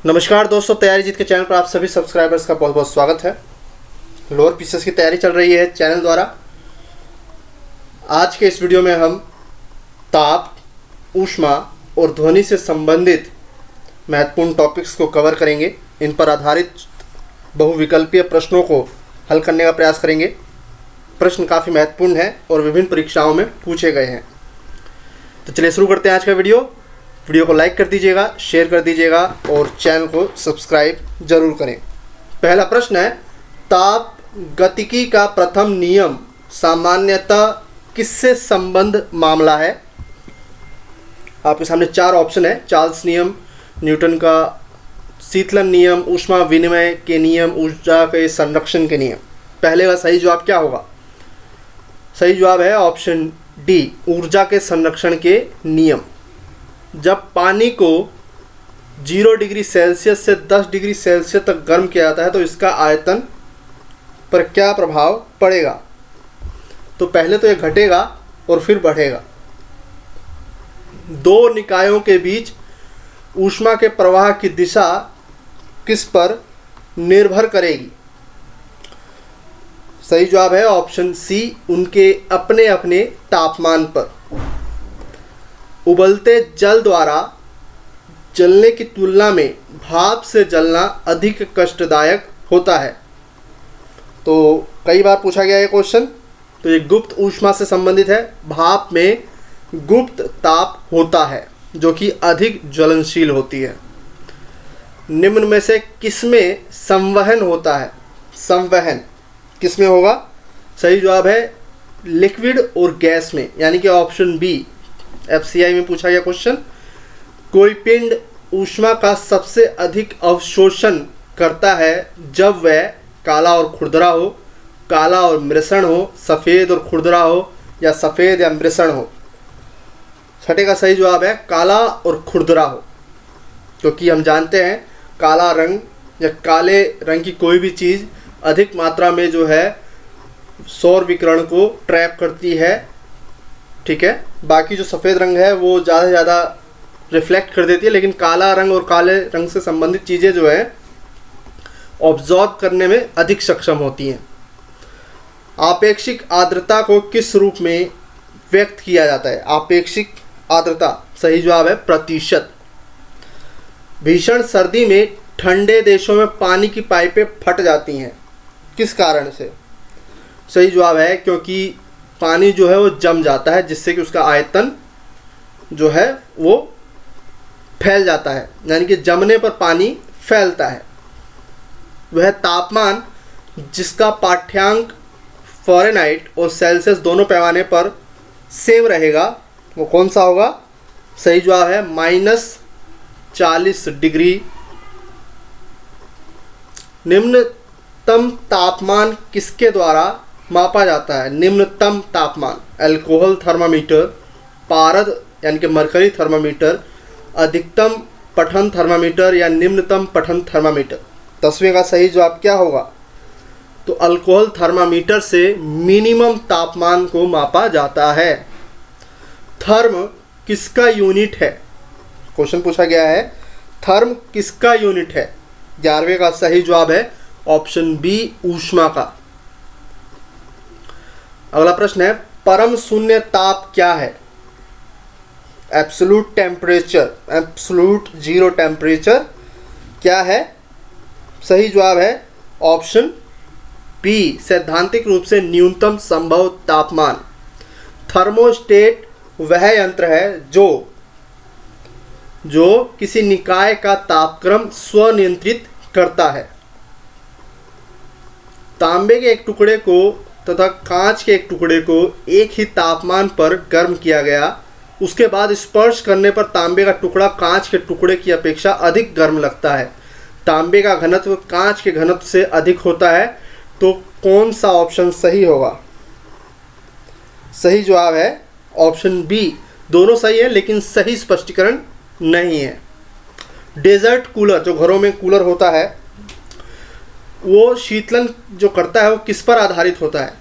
नमस्कार दोस्तों, तैयारी जीत के चैनल पर आप सभी सब्सक्राइबर्स का बहुत बहुत स्वागत है। लोअर पीसेस की तैयारी चल रही है चैनल द्वारा। आज के इस वीडियो में हम ताप, ऊष्मा और ध्वनि से संबंधित महत्वपूर्ण टॉपिक्स को कवर करेंगे। इन पर आधारित बहुविकल्पीय प्रश्नों को हल करने का प्रयास करेंगे। प्रश्न काफ़ी महत्वपूर्ण हैं और विभिन्न परीक्षाओं में पूछे गए हैं। तो चलिए शुरू करते हैं आज का वीडियो को लाइक कर दीजिएगा, शेयर कर दीजिएगा और चैनल को सब्सक्राइब जरूर करें। पहला प्रश्न है, ताप गतिकी का प्रथम नियम सामान्यतः किससे संबंध मामला है? आपके सामने चार ऑप्शन है। चार्ल्स नियम, न्यूटन का शीतलन नियम, ऊष्मा विनिमय के नियम, ऊर्जा के संरक्षण के नियम। पहले का सही जवाब क्या होगा? सही जवाब है ऑप्शन डी, ऊर्जा के संरक्षण के नियम। जब पानी को 0 डिग्री सेल्सियस से 10 डिग्री सेल्सियस तक गर्म किया जाता है तो इसका आयतन पर क्या प्रभाव पड़ेगा? तो पहले तो यह घटेगा और फिर बढ़ेगा। दो निकायों के बीच ऊष्मा के प्रवाह की दिशा किस पर निर्भर करेगी? सही जवाब है ऑप्शन सी, उनके अपने अपने तापमान पर। उबलते जल द्वारा जलने की तुलना में भाप से जलना अधिक कष्टदायक होता है। तो कई बार पूछा गया ये क्वेश्चन। तो ये गुप्त ऊष्मा से संबंधित है। भाप में गुप्त ताप होता है जो कि अधिक ज्वलनशील होती है। निम्न में से किसमें संवहन होता है? संवहन किसमें होगा? सही जवाब है लिक्विड और गैस में, यानी कि ऑप्शन बी। एफसीआई में पूछा गया क्वेश्चन, कोई पिंड ऊष्मा का सबसे अधिक अवशोषण करता है जब वह काला और खुरदरा हो, काला और मृषण हो, सफ़ेद और खुरदरा हो या सफ़ेद या मृषण हो। छठे का सही जवाब है काला और खुरदरा हो, क्योंकि हम जानते हैं काला रंग या काले रंग की कोई भी चीज़ अधिक मात्रा में जो है सौर विकिरण को ट्रैप करती है। ठीक है, बाकी जो सफ़ेद रंग है वो ज़्यादा से ज़्यादा रिफ्लेक्ट कर देती है, लेकिन काला रंग और काले रंग से संबंधित चीज़ें जो है ऑब्जॉर्ब करने में अधिक सक्षम होती हैं। आपेक्षिक आर्द्रता को किस रूप में व्यक्त किया जाता है? आपेक्षिक आर्द्रता, सही जवाब है प्रतिशत। भीषण सर्दी में ठंडे देशों में पानी की पाइपें फट जाती हैं, किस कारण से? सही जवाब है क्योंकि पानी जो है वो जम जाता है, जिससे कि उसका आयतन जो है वो फैल जाता है, यानी कि जमने पर पानी फैलता है। वह तापमान जिसका पाठ्यांक फ़ारेनहाइट और सेल्सियस दोनों पैमाने पर सेम रहेगा वो कौन सा होगा? सही जवाब है -40 डिग्री। निम्नतम तापमान किसके द्वारा मापा जाता है? निम्नतम तापमान अल्कोहल थर्मामीटर, पारद यानी कि मरकरी थर्मामीटर, अधिकतम पठन थर्मामीटर या निम्नतम पठन थर्मामीटर। 10वें का सही जवाब क्या होगा? तो अल्कोहल थर्मामीटर से मिनिमम तापमान को मापा जाता है। थर्म किसका यूनिट है? क्वेश्चन पूछा गया है, थर्म किसका यूनिट है? 11वें का सही जवाब है ऑप्शन बी, ऊष्मा का। अगला प्रश्न है, परम शून्य ताप क्या है? Absolute temperature, absolute zero temperature क्या है? सही जवाब है ऑप्शन बी, सैद्धांतिक रूप से न्यूनतम संभव तापमान। थर्मोस्टेट वह यंत्र है जो किसी निकाय का तापक्रम स्वनियंत्रित करता है। तांबे के एक टुकड़े को तथा कांच के एक टुकड़े को एक ही तापमान पर गर्म किया गया, उसके बाद स्पर्श करने पर तांबे का टुकड़ा कांच के टुकड़े की अपेक्षा अधिक गर्म लगता है। तांबे का घनत्व कांच के घनत्व से अधिक होता है, तो कौन सा ऑप्शन सही होगा? सही जवाब है ऑप्शन बी। दोनों सही है लेकिन सही स्पष्टीकरण नहीं है। डेजर्ट कूलर, जो घरों में कूलर होता है, वो शीतलन जो करता है वो किस पर आधारित होता है?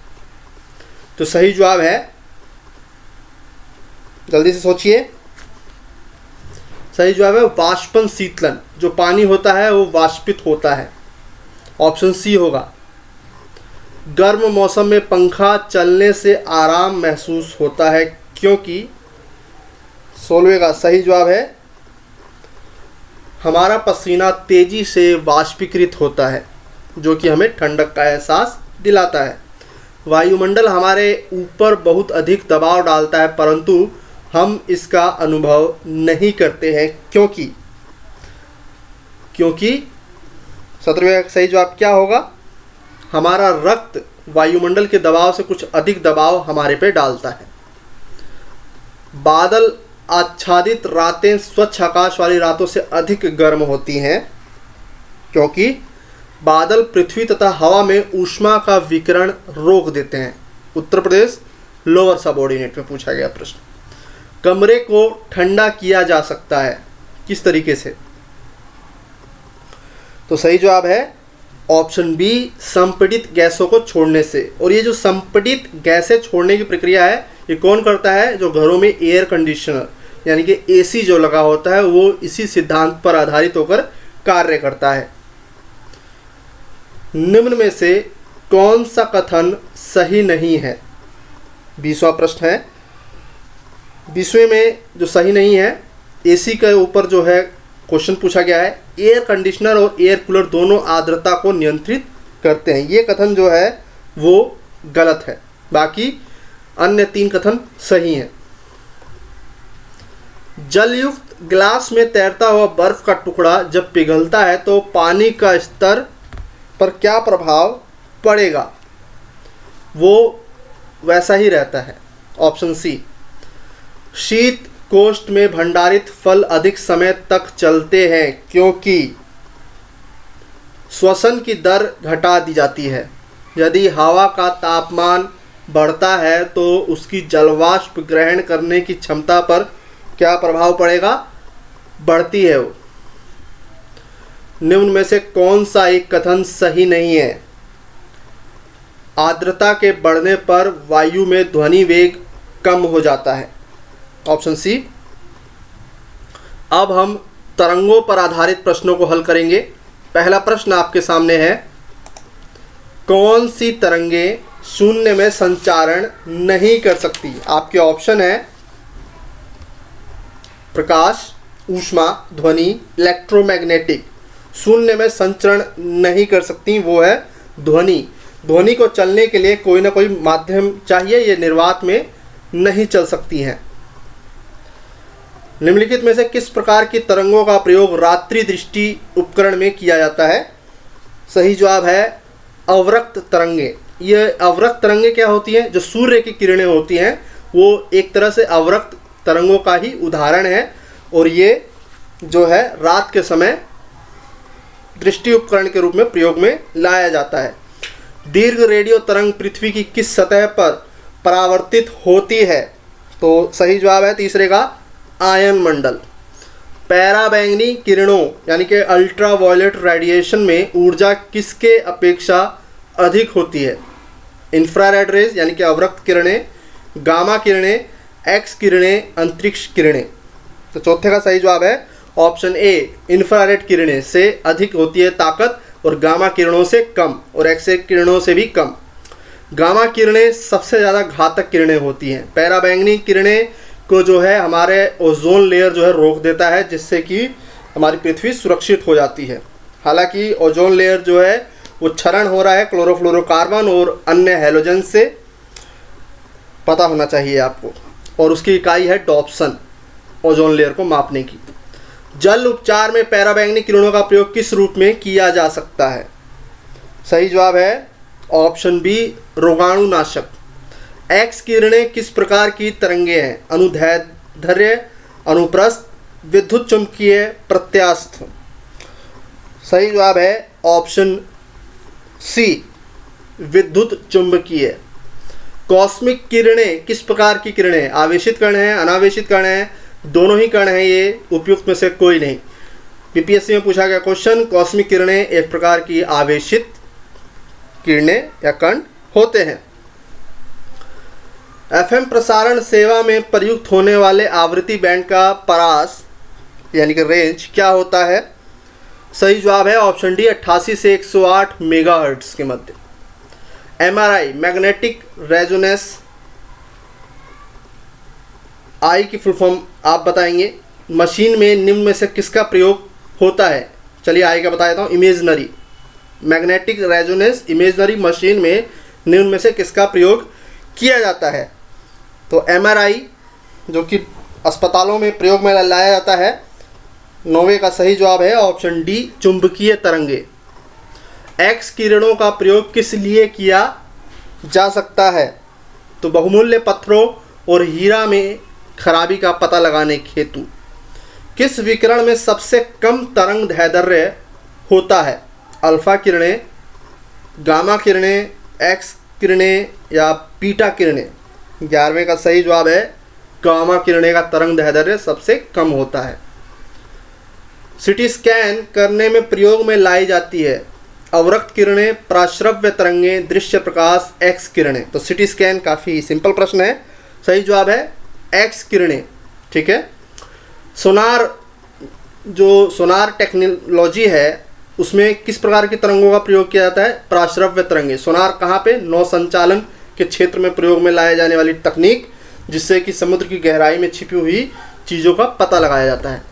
तो सही जवाब है, जल्दी से सोचिए, सही जवाब है वाष्पन शीतलन, जो पानी होता है वो वाष्पित होता है, ऑप्शन सी होगा। गर्म मौसम में पंखा चलने से आराम महसूस होता है क्योंकि 16वें का सही जवाब है हमारा पसीना तेजी से वाष्पीकृत होता है, जो कि हमें ठंडक का एहसास दिलाता है। वायुमंडल हमारे ऊपर बहुत अधिक दबाव डालता है, परंतु हम इसका अनुभव नहीं करते हैं क्योंकि 17वें का सही जवाब क्या होगा? हमारा रक्त वायुमंडल के दबाव से कुछ अधिक दबाव हमारे पे डालता है। बादल आच्छादित रातें स्वच्छ आकाश वाली रातों से अधिक गर्म होती हैं क्योंकि बादल पृथ्वी तथा हवा में ऊष्मा का विकिरण रोक देते हैं। उत्तर प्रदेश लोअर सबऑर्डिनेट में पूछा गया प्रश्न। कमरे को ठंडा किया जा सकता है किस तरीके से? तो सही जवाब है ऑप्शन बी संपीड़ित गैसों को छोड़ने से। और ये जो संपीड़ित गैसें छोड़ने की प्रक्रिया है ये कौन करता है? जो घरों में एयर कंडीशनर यानी कि एसी जो लगा होता है वो इसी सिद्धांत पर आधारित होकर कार्य करता है। निम्न में से कौन सा कथन सही नहीं है? 20वां प्रश्न है। 20वें में जो सही नहीं है, एसी के ऊपर जो है क्वेश्चन पूछा गया है, एयर कंडीशनर और एयर कूलर दोनों आर्द्रता को नियंत्रित करते हैं। ये कथन जो है वो गलत है, बाकी अन्य 3 कथन सही हैं। जलयुक्त ग्लास में तैरता हुआ बर्फ का टुकड़ा जब पिघलता है तो पानी का स्तर पर क्या प्रभाव पड़ेगा? वो वैसा ही रहता है, ऑप्शन सी। शीत कोष्ठ में भंडारित फल अधिक समय तक चलते हैं क्योंकि श्वसन की दर घटा दी जाती है। यदि हवा का तापमान बढ़ता है तो उसकी जलवाष्प ग्रहण करने की क्षमता पर क्या प्रभाव पड़ेगा? बढ़ती है वो। निम्न में से कौन सा एक कथन सही नहीं है? आर्द्रता के बढ़ने पर वायु में ध्वनि वेग कम हो जाता है, ऑप्शन सी। अब हम तरंगों पर आधारित प्रश्नों को हल करेंगे। पहला प्रश्न आपके सामने है, कौन सी तरंगें शून्य में संचारण नहीं कर सकती? आपके ऑप्शन है प्रकाश, ऊष्मा, ध्वनि, इलेक्ट्रोमैग्नेटिक। शून्य में संचरण नहीं कर सकती वो है ध्वनि। ध्वनि को चलने के लिए कोई ना कोई माध्यम चाहिए, ये निर्वात में नहीं चल सकती हैं। निम्नलिखित में से किस प्रकार की तरंगों का प्रयोग रात्रि दृष्टि उपकरण में किया जाता है? सही जवाब है अवरक्त तरंगे। ये अवरक्त तरंगे क्या होती हैं? जो सूर्य की किरणें होती हैं वो एक तरह से अवरक्त तरंगों का ही उदाहरण है और ये जो है रात के समय दृष्टि उपकरण के रूप में प्रयोग में लाया जाता है। दीर्घ रेडियो तरंग पृथ्वी की किस सतह पर परावर्तित होती है? तो सही जवाब है तीसरे का आयन मंडल। पैराबैंगनी किरणों यानी कि अल्ट्रावायलेट रेडिएशन में ऊर्जा किसके अपेक्षा अधिक होती है? इंफ्रारेड रेज यानी कि अवरक्त किरणें, गामा किरणें, एक्स किरणें, अंतरिक्ष किरणें। तो चौथे का सही जवाब है ऑप्शन ए, इंफ्रारेड किरणें से अधिक होती है ताकत और गामा किरणों से कम और एक्स किरणों से भी कम। गामा किरणें सबसे ज़्यादा घातक किरणें होती हैं। पैराबैंगनी किरणें को जो है हमारे ओजोन लेयर जो है रोक देता है, जिससे कि हमारी पृथ्वी सुरक्षित हो जाती है। हालांकि ओजोन लेयर जो है वो क्षरण हो रहा है क्लोरोफ्लोरोकार्बन और अन्य हैलोजन से, पता होना चाहिए आपको, और उसकी इकाई है डॉप्सन, ओजोन लेयर को मापने की। जल उपचार में पैराबैंगनी किरणों का प्रयोग किस रूप में किया जा सकता है? सही जवाब है ऑप्शन बी, रोगाणुनाशक। एक्स किरणें किस प्रकार की तरंगे हैं? अनुदैर्ध्य, अनुप्रस्थ, विद्युत चुंबकीय, प्रत्यास्थ। सही जवाब है ऑप्शन सी, विद्युत चुंबकीय। कॉस्मिक किरणें किस प्रकार की किरणें? आवेशित कण हैं, अनावेशित कण हैं, दोनों ही कण हैं, ये उपयुक्त में से कोई नहीं। पीपीएससी में पूछा गया क्वेश्चन, कॉस्मिक किरणें एक प्रकार की आवेशित किरणें या कण होते हैं। एफएम प्रसारण सेवा में प्रयुक्त होने वाले आवृत्ति बैंड का परास यानी कि रेंज क्या होता है? सही जवाब है ऑप्शन डी 88 से 108 मेगाहर्ट्ज के मध्य। एमआरआई मैग्नेटिक रेजोनेंस, आई की फुल फॉर्म आप बताएंगे। मशीन में निम्न में से किसका प्रयोग होता है? चलिए आई का बता देता हूँ। Imaginary, magnetic resonance imaginary machine में निम्न में से किसका प्रयोग किया जाता है? तो एमआरआई जो कि अस्पतालों में प्रयोग में लाया जाता है। 9वें का सही जवाब है ऑप्शन डी चुंबकीय तरंगे। एक्स किरणों का प्रयोग किस लिए किया जा सकता है? तो बहुमूल्य पत्थरों और हीरा में खराबी का पता लगाने हेतु। किस विकिरण में सबसे कम तरंग दैर्ध्य होता है? अल्फा किरणें, गामा किरणें, एक्स किरणें या बीटा किरणें? 11वें का सही जवाब है गामा किरणें का तरंग दैर्ध्य सबसे कम होता है। सिटी स्कैन करने में प्रयोग में लाई जाती है अवरक्त किरणें, प्राश्रव्य तरंगें, दृश्य प्रकाश, एक्स किरणें। तो सिटी स्कैन काफ़ी सिंपल प्रश्न है, सही जवाब है एक्स किरणें। ठीक है। सोनार, जो सोनार टेक्नोलॉजी है उसमें किस प्रकार की तरंगों का प्रयोग किया जाता है? प्राश्रव्य तरंगे। सोनार कहाँ पे? नौ संचालन के क्षेत्र में प्रयोग में लाए जाने वाली तकनीक, जिससे कि समुद्र की गहराई में छिपी हुई चीज़ों का पता लगाया जाता है।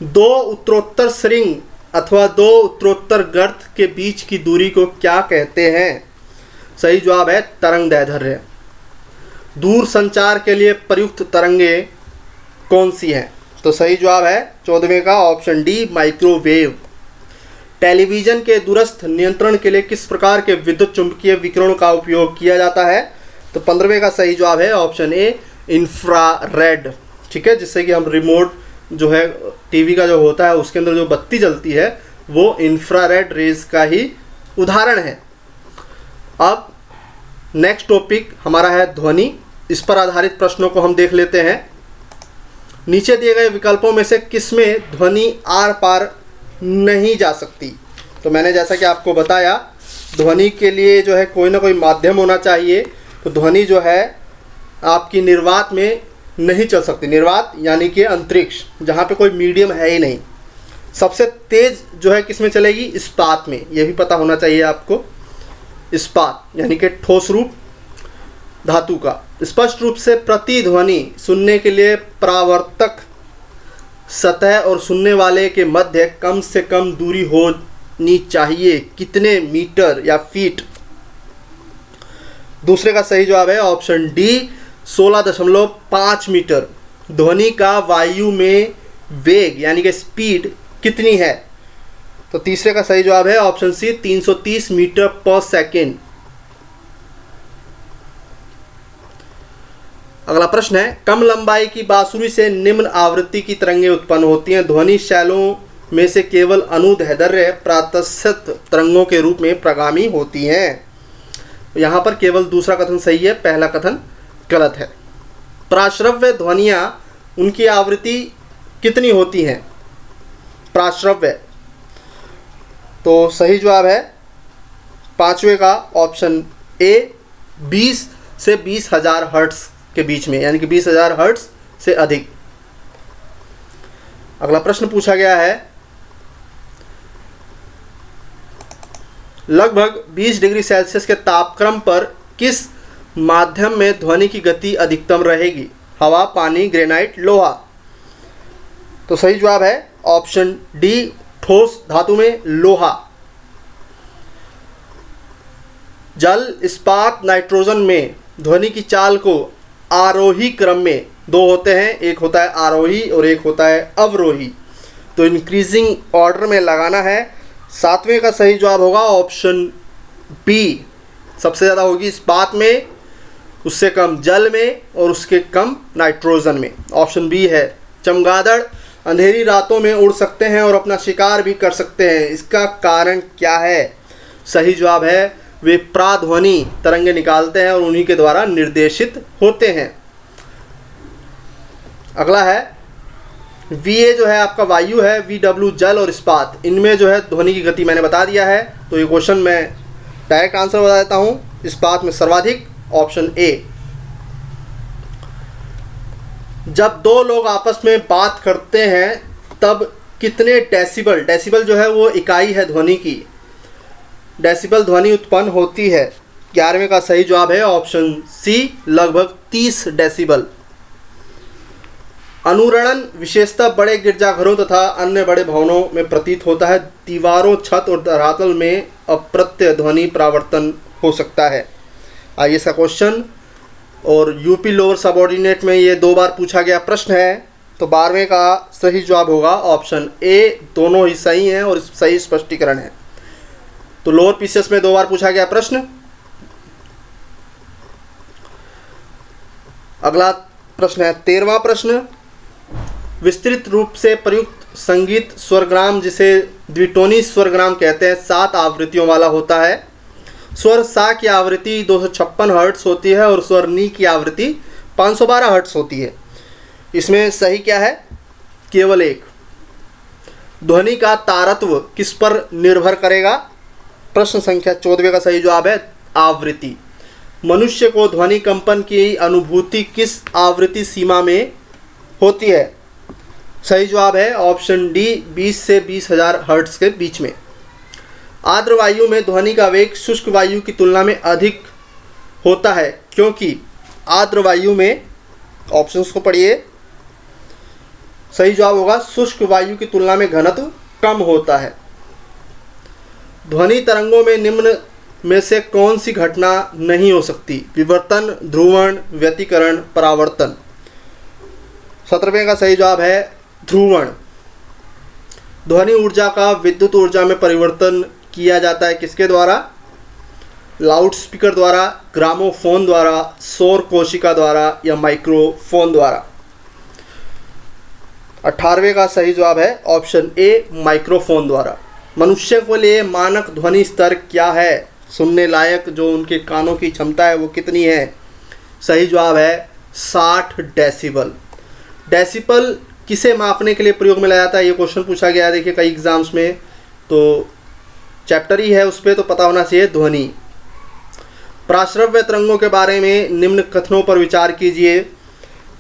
दो उत्तरोत्तर श्रृंग अथवा दो उत्तरोत्तर गर्त के बीच की दूरी को क्या कहते हैं? सही जवाब है तरंग दैर्ध्य। दूर संचार के लिए प्रयुक्त तरंगे कौन सी हैं? तो सही जवाब है 14वें का ऑप्शन डी माइक्रोवेव। टेलीविज़न के दूरस्थ नियंत्रण के लिए किस प्रकार के विद्युत चुंबकीय विकिरण का उपयोग किया जाता है? तो 15वें का सही जवाब है ऑप्शन ए इंफ्रारेड। ठीक है, जिससे कि हम रिमोट जो है टीवी का जो होता है उसके अंदर जो बत्ती जलती है वो इंफ्रारेड रेज का ही उदाहरण है। अब नेक्स्ट टॉपिक हमारा है ध्वनि। इस पर आधारित प्रश्नों को हम देख लेते हैं। नीचे दिए गए विकल्पों में से किसमें ध्वनि आर पार नहीं जा सकती? तो मैंने जैसा कि आपको बताया ध्वनि के लिए जो है कोई ना कोई माध्यम होना चाहिए। तो ध्वनि जो है आपकी निर्वात में नहीं चल सकती। निर्वात यानी कि अंतरिक्ष, जहाँ पे कोई मीडियम है ही नहीं। सबसे तेज जो है किसमें चलेगी? इस्पात में। ये भी पता होना चाहिए आपको। इस्पात यानी कि ठोस रूप धातु का। स्पष्ट रूप से प्रतिध्वनि सुनने के लिए परावर्तक सतह और सुनने वाले के मध्य कम से कम दूरी होनी चाहिए। कितने मीटर या फीट? दूसरे का सही जवाब है ऑप्शन डी 16.5 मीटर। ध्वनि का वायु में वेग यानी कि स्पीड कितनी है? तो तीसरे का सही जवाब है ऑप्शन सी 330 मीटर पर सेकेंड। अगला प्रश्न है कम लंबाई की बांसुरी से निम्न आवृत्ति की तरंगें उत्पन्न होती हैं। ध्वनि शैलों में से केवल अनुदैर्ध्य प्रातस्थ तरंगों के रूप में प्रगामी होती हैं। यहाँ पर केवल दूसरा कथन सही है, पहला कथन गलत है। प्राश्रव्य ध्वनियाँ उनकी आवृत्ति कितनी होती हैं? प्राश्रव्य, तो सही जवाब है 5वें का ऑप्शन ए 20 से 20,000 हर्ट्ज के बीच में, यानी कि 20,000 हर्ट्ज से अधिक। अगला प्रश्न पूछा गया है लगभग 20 डिग्री सेल्सियस के तापक्रम पर किस माध्यम में ध्वनि की गति अधिकतम रहेगी? हवा, पानी, ग्रेनाइट, लोहा। तो सही जवाब है ऑप्शन डी ठोस धातु में लोहा। जल, इस्पात, नाइट्रोजन में ध्वनि की चाल को आरोही क्रम में दो होते हैं, एक होता है आरोही और एक होता है अवरोही। तो इंक्रीजिंग ऑर्डर में लगाना है। 7वें का सही जवाब होगा ऑप्शन बी। सबसे ज़्यादा होगी इस्पात में, उससे कम जल में और उसके कम नाइट्रोजन में। ऑप्शन बी है। चमगादड़ अंधेरी रातों में उड़ सकते हैं और अपना शिकार भी कर सकते हैं, इसका कारण क्या है? सही जवाब है वे प्राध्वनि तरंगे निकालते हैं और उन्हीं के द्वारा निर्देशित होते हैं। अगला है VA जो है आपका वायु है, VW जल और इस्पात, इनमें जो है ध्वनि की गति मैंने बता दिया है। तो ये क्वेश्चन मैं डायरेक्ट आंसर बता देता हूँ। इस्पात में सर्वाधिक, ऑप्शन ए। जब दो लोग आपस में बात करते हैं तब कितने डेसिबल, डेसिबल जो है वो इकाई है ध्वनि की, डेसिबल ध्वनि उत्पन्न होती है? 11वें का सही जवाब है ऑप्शन सी, लगभग 30 डेसिबल। अनुरणन विशेषतः बड़े गिरजाघरों तथा अन्य बड़े भवनों में प्रतीत होता है। दीवारों, छत और धरातल में अप्रत्यय ध्वनि परावर्तन हो सकता है। आइए इसका क्वेश्चन, और यूपी लोअर सबऑर्डिनेट में ये 2 बार पूछा गया प्रश्न है, तो 12वें का सही जवाब होगा ऑप्शन ए। दोनों ही सही हैं और सही स्पष्टीकरण है। तो लोअर पीसीएस में 2 बार पूछा गया प्रश्न। अगला प्रश्न है 13वां प्रश्न। विस्तृत रूप से प्रयुक्त संगीत स्वरग्राम, जिसे द्विटोनी स्वरग्राम कहते हैं, 7 आवृत्तियों वाला होता है। स्वर सा की आवृत्ति 256 हर्ट्ज होती है और स्वर नी की आवृत्ति 512 हर्ट्ज होती है। इसमें सही क्या है? केवल एक। ध्वनि का तारत्व किस पर निर्भर करेगा? प्रश्न संख्या 14 का सही जवाब है आवृत्ति। मनुष्य को ध्वनि कंपन की अनुभूति किस आवृत्ति सीमा में होती है? सही जवाब है ऑप्शन डी, 20 से 20,000 हर्ट्ज के बीच में। आर्द्र वायु में ध्वनि का वेग शुष्क वायु की तुलना में अधिक होता है, क्योंकि आर्द्र वायु में, ऑप्शंस को पढ़िए, सही जवाब होगा शुष्क वायु की तुलना में घनत्व कम होता है। ध्वनि तरंगों में निम्न में से कौन सी घटना नहीं हो सकती? विवर्तन, ध्रुवण, व्यतिकरण, परावर्तन। 17वें का सही जवाब है ध्रुवण। ध्वनि ऊर्जा का विद्युत ऊर्जा में परिवर्तन किया जाता है किसके द्वारा? लाउड स्पीकर द्वारा, ग्रामोफोन द्वारा, सौर कोशिका द्वारा या माइक्रोफोन द्वारा। 18वें का सही जवाब है ऑप्शन ए, माइक्रोफोन द्वारा। मनुष्य के लिए मानक ध्वनि स्तर क्या है? सुनने लायक जो उनके कानों की क्षमता है वो कितनी है? सही जवाब है 60 डेसिबल। डेसिबल किसे मापने के लिए प्रयोग में लाया जाता है? ये क्वेश्चन पूछा गया है, देखिए कई एग्जाम्स में, तो चैप्टर ही है उस पर, तो पता होना चाहिए ध्वनि। प्राश्रव्य तरंगों के बारे में निम्न कथनों पर विचार कीजिए।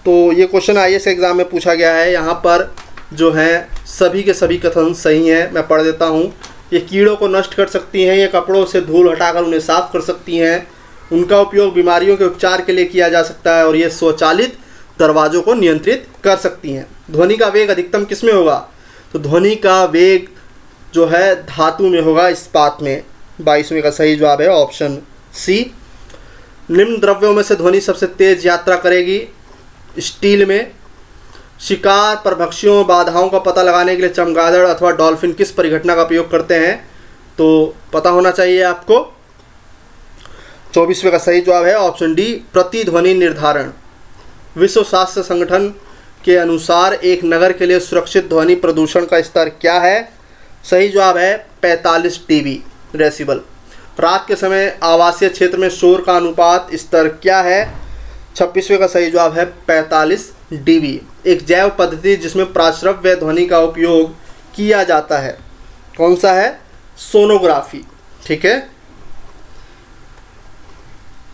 तो ये क्वेश्चन आईएएस एग्जाम में पूछा गया है। यहाँ पर जो है सभी के सभी कथन सही हैं, मैं पढ़ देता हूँ। ये कीड़ों को नष्ट कर सकती हैं, ये कपड़ों से धूल हटाकर उन्हें साफ कर सकती हैं, उनका उपयोग बीमारियों के उपचार के लिए किया जा सकता है, और ये स्वचालित दरवाजों को नियंत्रित कर सकती हैं। ध्वनि का वेग अधिकतम किस में होगा? तो ध्वनि का वेग जो है धातु में होगा, इस्पात में। 22वें का सही जवाब है ऑप्शन सी। निम्न द्रव्यों में से ध्वनि सबसे तेज यात्रा करेगी स्टील में। शिकार, परभक्षियों, बाधाओं का पता लगाने के लिए चमगादड़ अथवा डॉल्फिन किस परिघटना का प्रयोग करते हैं? तो पता होना चाहिए आपको। 24वें का सही जवाब है ऑप्शन डी, प्रतिध्वनि निर्धारण। विश्व स्वास्थ्य संगठन के अनुसार एक नगर के लिए सुरक्षित ध्वनि प्रदूषण का स्तर क्या है? सही जवाब है 45 डीबी डेसिबल। रात के समय आवासीय क्षेत्र में शोर का अनुपात स्तर क्या है? 26वें का सही जवाब है 45 डीबी। एक जैव पद्धति जिसमें प्राश्रव्य ध्वनि का उपयोग किया जाता है, कौन सा है? सोनोग्राफी। ठीक है।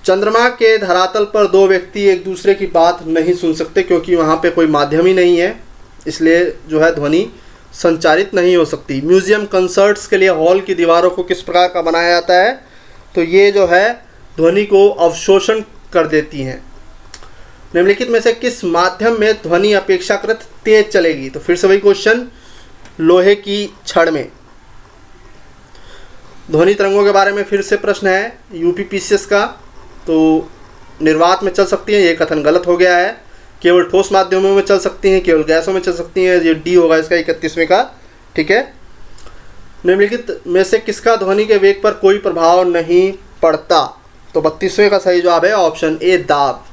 चंद्रमा के धरातल पर 2 व्यक्ति एक दूसरे की बात नहीं सुन सकते, क्योंकि वहाँ पे कोई माध्यम ही नहीं है, इसलिए जो है ध्वनि संचारित नहीं हो सकती। म्यूजियम कंसर्ट्स के लिए हॉल की दीवारों को किस प्रकार का बनाया जाता है? तो ये जो है ध्वनि को अवशोषण कर देती हैं। निम्नलिखित में से किस माध्यम में ध्वनि अपेक्षाकृत तेज चलेगी? तो फिर से वही क्वेश्चन, लोहे की छड़ में। ध्वनि तरंगों के बारे में फिर से प्रश्न है यूपीपीसीएस का। तो निर्वात में चल सकती हैं, ये कथन गलत हो गया है। केवल ठोस माध्यमों में चल सकती हैं, केवल गैसों में चल सकती हैं, ये डी होगा इसका 31वें का। ठीक है। निम्नलिखित में से किसका ध्वनि के वेग पर कोई प्रभाव नहीं पड़ता? तो 32वें का सही जवाब है ऑप्शन ए, दाब।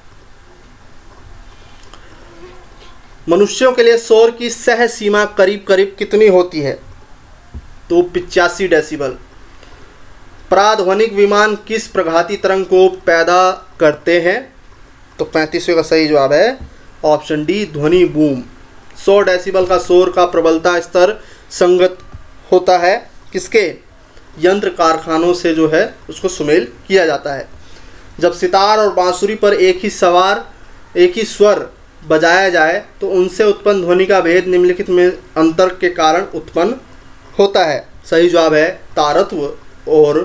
मनुष्यों के लिए शोर की सह सीमा करीब करीब कितनी होती है? तो 85 डेसिबल। प्राध्वनिक विमान किस प्रघाती तरंग को पैदा करते हैं? तो 35वें का सही जवाब है ऑप्शन डी, ध्वनि बूम। 100 डेसिबल का शोर का प्रबलता स्तर संगत होता है किसके? यंत्र कारखानों से जो है उसको सुमेल किया जाता है। जब सितार और बांसुरी पर एक ही स्वर बजाया जाए तो उनसे उत्पन्न ध्वनि का भेद निम्नलिखित में अंतर के कारण उत्पन्न होता है। सही जवाब है तारत्व और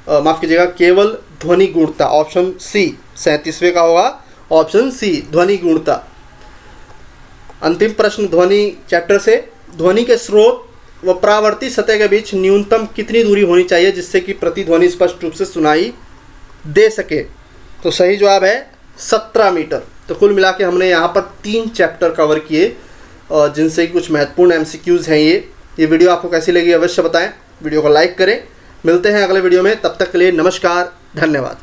माफ़ कीजिएगा केवल ध्वनि गुणता, ऑप्शन सी 37वें का होगा ऑप्शन सी ध्वनि गुणता। अंतिम प्रश्न ध्वनि चैप्टर से, ध्वनि के स्रोत व परावर्ती सतह के बीच न्यूनतम कितनी दूरी होनी चाहिए जिससे कि प्रतिध्वनि स्पष्ट रूप से सुनाई दे सके? तो सही जवाब है 17 मीटर। तो कुल मिला के हमने यहाँ पर 3 चैप्टर कवर किए जिनसे कुछ महत्वपूर्ण एमसीक्यूज़ हैं। ये वीडियो आपको कैसी लगी अवश्य बताएं, वीडियो को लाइक करें। मिलते हैं अगले वीडियो में, तब तक के लिए नमस्कार, धन्यवाद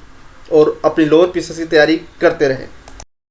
और अपनी लोअर पीसीएस की तैयारी करते रहें।